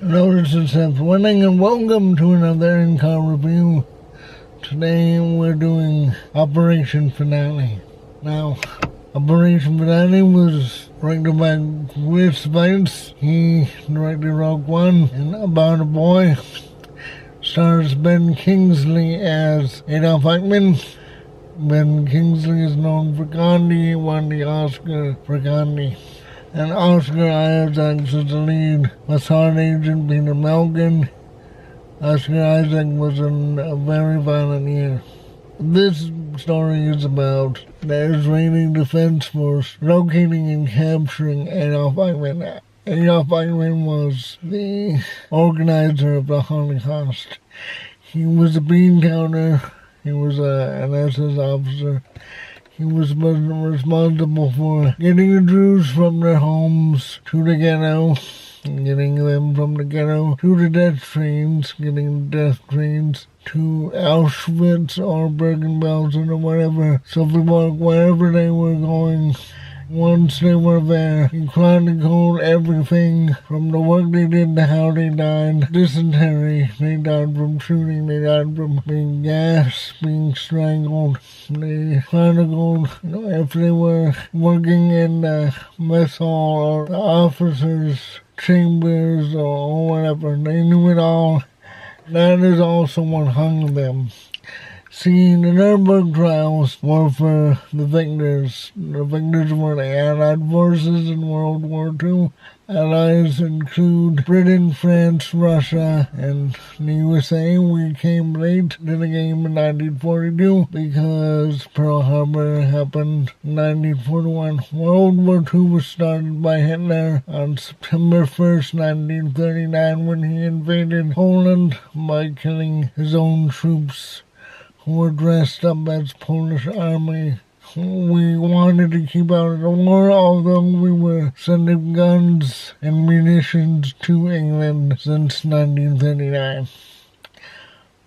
Notice and self-winning, and welcome to another in-car review. Today we're doing Operation Finale. Now, Operation Finale was directed by Chris Weitz. He directed Rogue One and About a Boy. Stars Ben Kingsley as Adolf Eichmann. Ben Kingsley is known for Gandhi. He won the Oscar for Gandhi. And Oscar Isaac is the lead, with hard agent Peter Malkin. Oscar Isaac was in a very violent year. This story is about the Israeli Defense Force locating and capturing Adolf Eichmann. Adolf Eichmann was the organizer of the Holocaust. He was a bean counter. He was an SS officer. He was responsible for getting the Jews from their homes to the ghetto, getting them from the ghetto to the death trains, getting the death trains to Auschwitz or Bergen-Belsen or whatever. So wherever they were going, once they were there, he chronicled everything from the work they did to how they died. Dysentery, they died from shooting, they died from being gassed, being strangled. They chronicled, if they were working in the mess hall or the officers' chambers or whatever. They knew it all. That is also what hung them. See, the Nuremberg trials were for the victors. The victors were the Allied forces in World War II. Allies include Britain, France, Russia, and the USA. We came late to the game in 1942 because Pearl Harbor happened in 1941. World War II was started by Hitler on September 1st, 1939, when he invaded Poland by killing his own troops who were dressed up as Polish army. We wanted to keep out of the war, although we were sending guns and munitions to England since 1939.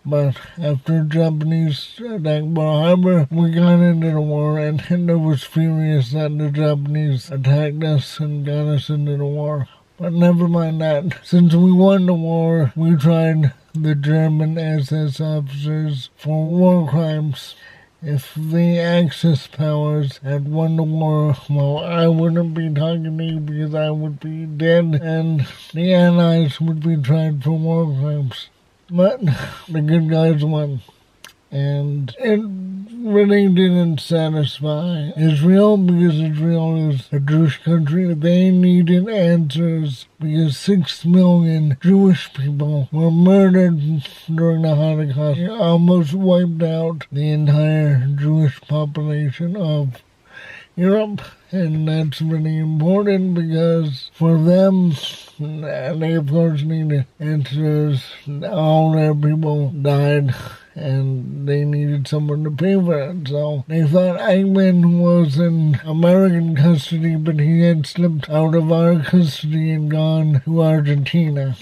But after Japanese attacked Pearl Harbor, we got into the war, and Hitler was furious that the Japanese attacked us and got us into the war. But never mind that. Since we won the war, we tried the German SS officers for war crimes. If the Axis powers had won the war, well, I wouldn't be talking to you because I would be dead, and the Allies would be tried for war crimes. But the good guys won. And it really didn't satisfy Israel, because Israel is a Jewish country. They needed answers because 6 million Jewish people were murdered during the Holocaust. It almost wiped out the entire Jewish population of Europe. And that's really important because for them, they of course needed answers. All their people died and they needed someone to pay for it. So they thought Eichmann was in American custody, but he had slipped out of our custody and gone to Argentina.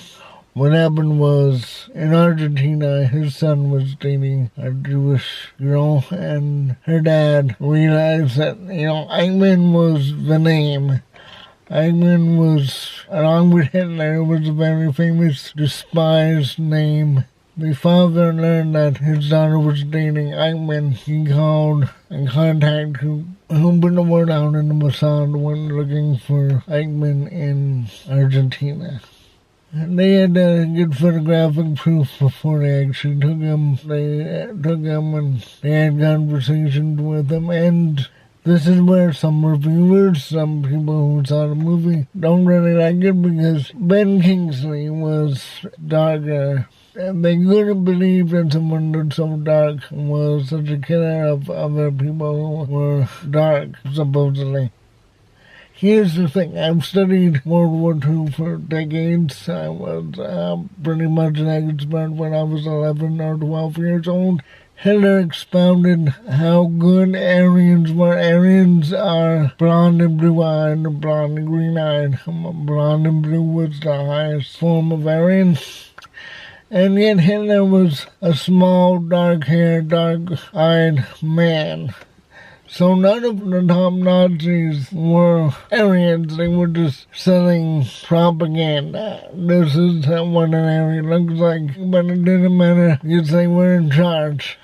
What happened was, in Argentina, his son was dating a Jewish girl, and her dad realized that, Eichmann was the name. Eichmann was, along with Hitler, was a very famous, despised name. The father learned that his daughter was dating Eichmann. He called and contacted who put the word out in the Mossad, went looking for Eichmann in Argentina. They had to get photographic proof before they actually took him. They took him and they had conversations with him. And this is where some reviewers, some people who saw the movie, don't really like it because Ben Kingsley was darker. And they couldn't believe that someone that's so dark was such a killer of other people who were dark, supposedly. Here's the thing, I've studied World War II for decades. I was pretty much an expert when I was 11 or 12 years old. Hitler expounded how good Aryans were. Aryans are blonde and blue-eyed, blonde and green-eyed. Blonde and blue was the highest form of Aryan. And yet Hitler was a small, dark-haired, dark-eyed man. So none of the top Nazis were Aryans, they were just selling propaganda. This is what an Aryan looks like, but it didn't matter because they were in charge.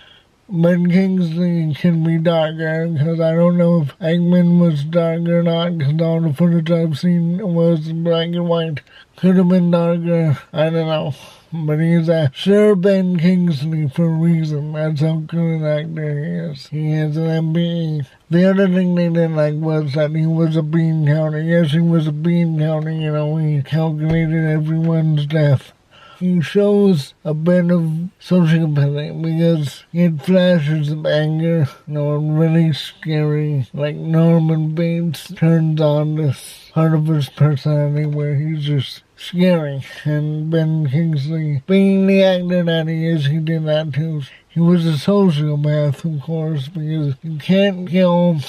Ben Kingsley can be darker, because I don't know if Eggman was dark or not, because all the footage I've seen was black and white. Could have been darker, I don't know. But he's a Sir Ben Kingsley for a reason. That's how good an actor he is. He has an MBE. The other thing they didn't like was that he was a bean counter. Yes, he was a bean counter, he calculated everyone's death. He shows a bit of sociopathy because he had flashes of anger, really scary. Like Norman Bates turns on this part of his personality where he's just scary. And Ben Kingsley, being the actor that he is, he did that too. He was a sociopath, of course, because you can't kill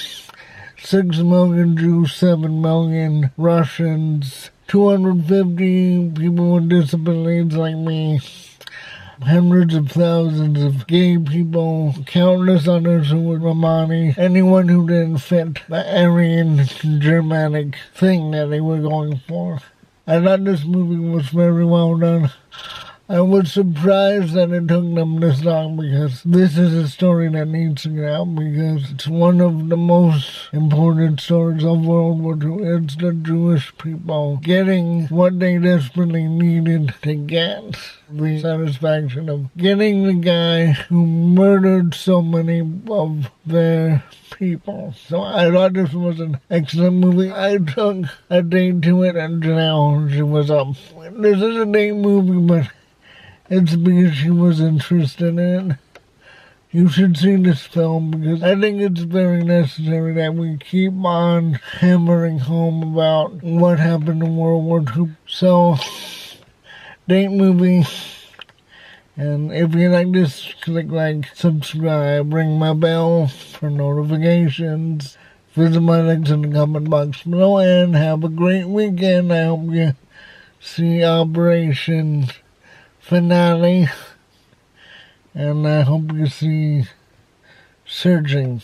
6 million Jews, 7 million Russians, 250 people with disabilities like me, hundreds of thousands of gay people, countless others who were Romani, anyone who didn't fit the Aryan Germanic thing that they were going for. I thought this movie was very well done. I was surprised that it took them this long, because this is a story that needs to get out, because it's one of the most important stories of World War II. It's the Jewish people getting what they desperately needed to get. The satisfaction of getting the guy who murdered so many of their people. So I thought this was an excellent movie. I took a date to it, and Janel, she was up. This is a date movie, but it's because she was interested in it. You should see this film, because I think it's very necessary that we keep on hammering home about what happened in World War II. So, date movie. And if you like this, click like, subscribe, ring my bell for notifications. Visit my links in the comment box below, and have a great weekend. I hope you see Operation Finale, and I hope you see Surging.